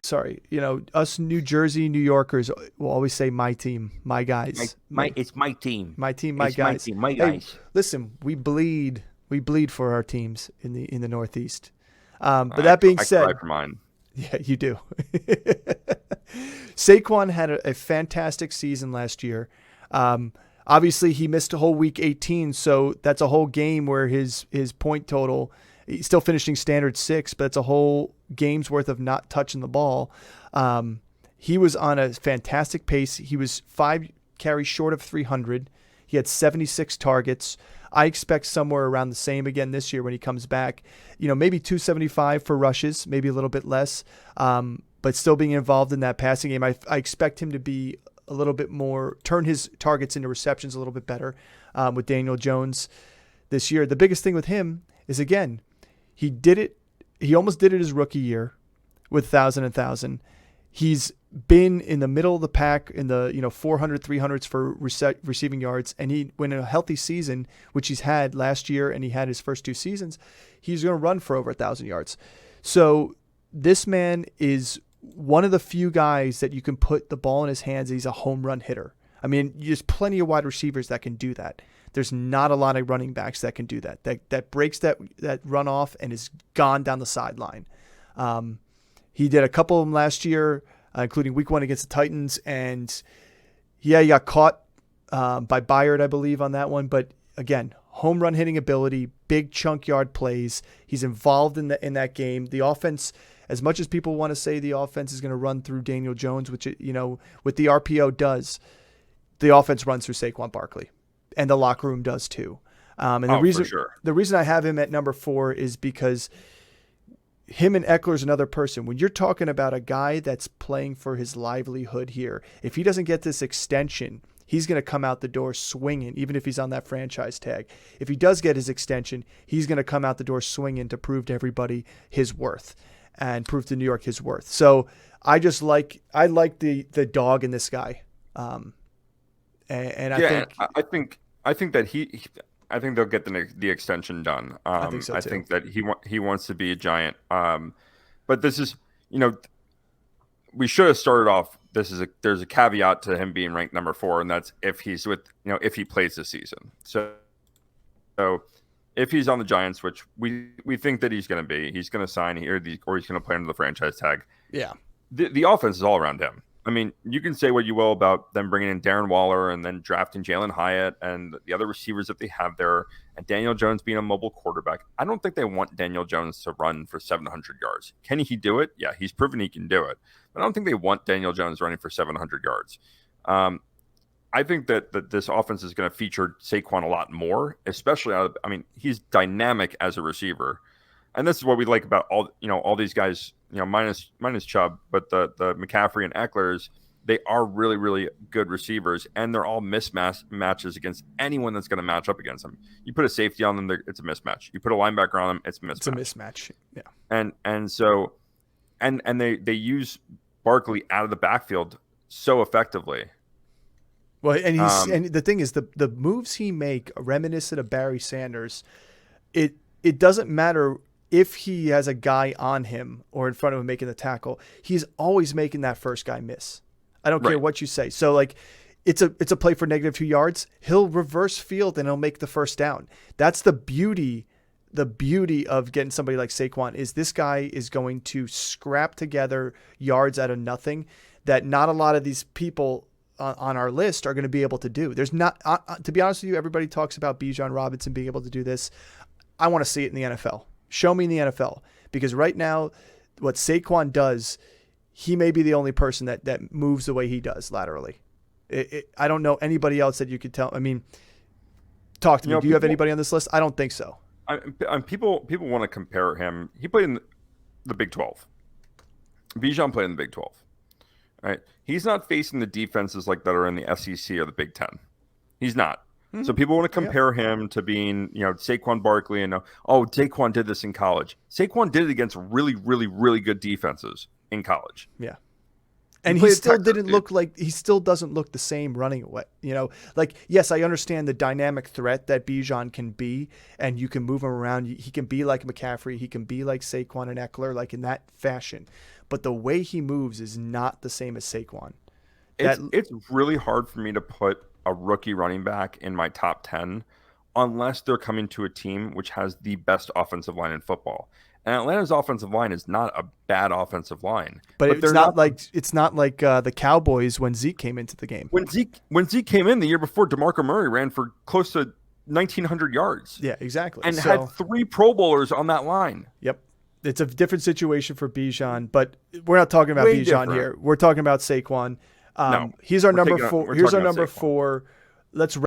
sorry, us New Jersey, New Yorkers will always say my team, my guys. It's my team. My team, my It's my guys. team, my Hey, guys. listen, we bleed for our teams in the Northeast. But that being I cry said, for mine. yeah, you do. Saquon had a fantastic season last year. Obviously, he missed a whole week 18, so that's a whole game where his point total, he's still finishing standard 6, but it's a whole game's worth of not touching the ball. He was on a fantastic pace. He was 5 carries short of 300. He had 76 targets. I expect somewhere around the same again this year when he comes back. Maybe 275 for rushes, maybe a little bit less, but still being involved in that passing game. I expect him to be a little bit more, turn his targets into receptions a little bit better with Daniel Jones this year. The biggest thing with him is, again, he did it. He almost did it his rookie year with 1,000. He's been in the middle of the pack in the 400, 300s for receiving yards, and he, when in a healthy season, which he's had last year and he had his first 2 seasons, he's going to run for over 1,000 yards. So this man is one of the few guys that you can put the ball in his hands. He's a home run hitter. I mean, there's plenty of wide receivers that can do that. There's not a lot of running backs that can do that. That breaks that run off and is gone down the sideline. He did a couple of them last year, including week 1 against the Titans. And yeah, he got caught by Byard, I believe, on that one. But again, home run hitting ability, big chunk yard plays. He's involved in that game. The offense, as much as people want to say the offense is going to run through Daniel Jones, which what the RPO does, the offense runs through Saquon Barkley, and the locker room does too. And the reason I have him at number 4 is because him and Eckler's another person. When you're talking about a guy that's playing for his livelihood here, if he doesn't get this extension, he's going to come out the door swinging, even if he's on that franchise tag. If he does get his extension, he's going to come out the door swinging to prove to everybody his worth and prove to New York his worth. So I like the dog in this guy. And I think that I think they'll get the extension done. I think so too. I think that he wants to be a Giant. But this is, we should have started off. There's a caveat to him being ranked number 4, and that's if he's if he plays this season. So if he's on the Giants, which we think that he's going to be, he's going to sign here, or he's going to play under the franchise tag. Yeah, the offense is all around him. I mean, you can say what you will about them bringing in Darren Waller and then drafting Jalen Hyatt and the other receivers that they have there, and Daniel Jones being a mobile quarterback. I don't think they want Daniel Jones to run for 700 yards. Can he do it? Yeah, he's proven he can do it. But I don't think they want Daniel Jones running for 700 yards. I think that this offense is going to feature Saquon a lot more, especially he's dynamic as a receiver. And this is what we like about all these guys, minus Chubb, but the McCaffrey and Ecklers, they are really, really good receivers, and they're all mismatches against anyone that's going to match up against them. You put a safety on them, it's a mismatch. You put a linebacker on them, it's a mismatch. It's a mismatch. Yeah. And they use Barkley out of the backfield so effectively. Well, and and the thing is, the moves he make are reminiscent of Barry Sanders. It doesn't matter if he has a guy on him or in front of him making the tackle, he's always making that first guy miss. I don't care what you say. So like it's a play for -2 yards. He'll reverse field and he'll make the first down. That's the beauty of getting somebody like Saquon is this guy is going to scrap together yards out of nothing that not a lot of these people on our list are going to be able to do. There's not, to be honest with you, everybody talks about Bijan Robinson being able to do this. I want to see it in the NFL. Show me in the NFL, because right now what Saquon does, he may be the only person that moves the way he does laterally. I don't know anybody else that you could tell. I mean, talk to me. Do you have anybody on this list? I don't think so. People want to compare him. He played in the Big 12. Bijan played in the Big 12. Right? He's not facing the defenses like that are in the SEC or the Big 10. He's not. Mm-hmm. So people want to compare him to being, Saquon Barkley and Saquon did this in college. Saquon did it against really, really, really good defenses in college. Yeah. And he still he still doesn't look the same running away. Like, yes, I understand the dynamic threat that Bijan can be, and you can move him around. He can be like McCaffrey. He can be like Saquon and Eckler, like in that fashion. But the way he moves is not the same as Saquon. It's really hard for me to put a rookie running back in my top 10 unless they're coming to a team which has the best offensive line in football. And Atlanta's offensive line is not a bad offensive line, but it's not like the Cowboys when Zeke came into the game. When Zeke came in the year before, DeMarco Murray ran for close to 1,900 yards. Yeah, exactly, and had 3 Pro Bowlers on that line. Yep, it's a different situation for Bijan, but we're not talking about Bijan here. We're talking about Saquon. No, he's our number 4. Here's our number 4. Let's